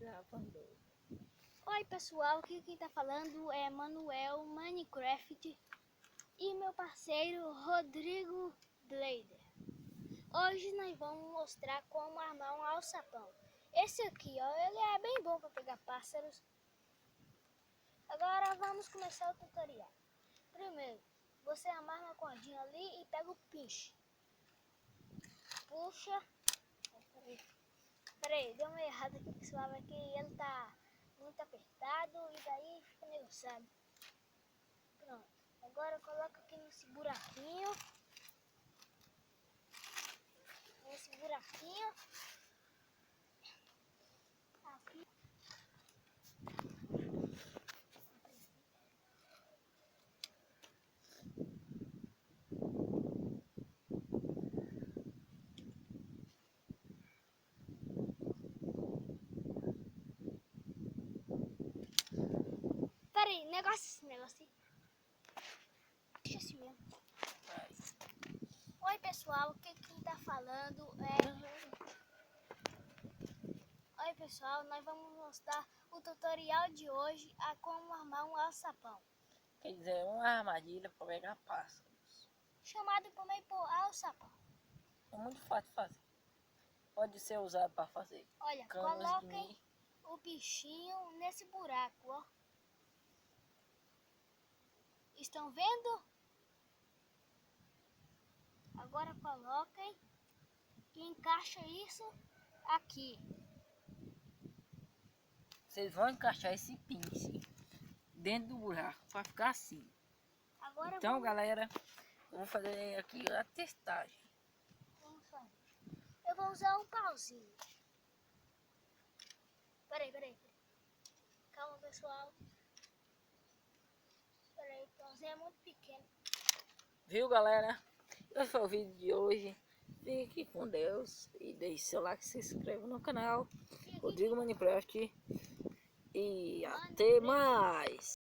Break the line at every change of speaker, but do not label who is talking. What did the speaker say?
Gravando.
Oi pessoal, aqui quem tá falando é Manuel Minecraft e meu parceiro Rodrigo Blader. Hoje nós vamos mostrar como armar um alçapão. Esse aqui, ó, ele é bem bom para pegar pássaros. Agora vamos começar o tutorial. Primeiro, você amarra uma cordinha ali e pega o pinche. Puxa. Peraí, deu uma errada aqui pessoal, é que ele tá muito apertado e daí fica negociado. Pronto, agora coloca aqui nesse buraquinho. Aqui. Peraí, esse negócio. Deixa assim mesmo. Oi pessoal, o que quem tá falando Oi pessoal, nós vamos mostrar o tutorial de hoje a como armar um alçapão.
Quer dizer, uma armadilha para pegar pássaros.
Chamado também por alçapão.
É muito fácil de fazer. Pode ser usado para fazer
Olha,
canos de
coloquem
milho.
o bichinho nesse buraco, ó. Estão vendo? Agora coloquem e encaixa isso aqui.
Vocês vão encaixar esse pince dentro do buraco para ficar assim.
Agora
Então, galera, eu vou fazer aqui a testagem.
vamos fazer. Eu vou usar um pauzinho. Peraí. Calma, pessoal. Peraí, o pauzinho é muito pequeno.
Viu, galera? Esse foi o vídeo de hoje. Fique com Deus e deixe seu like, se inscreva no canal Rodrigo Minecraft. E até mais!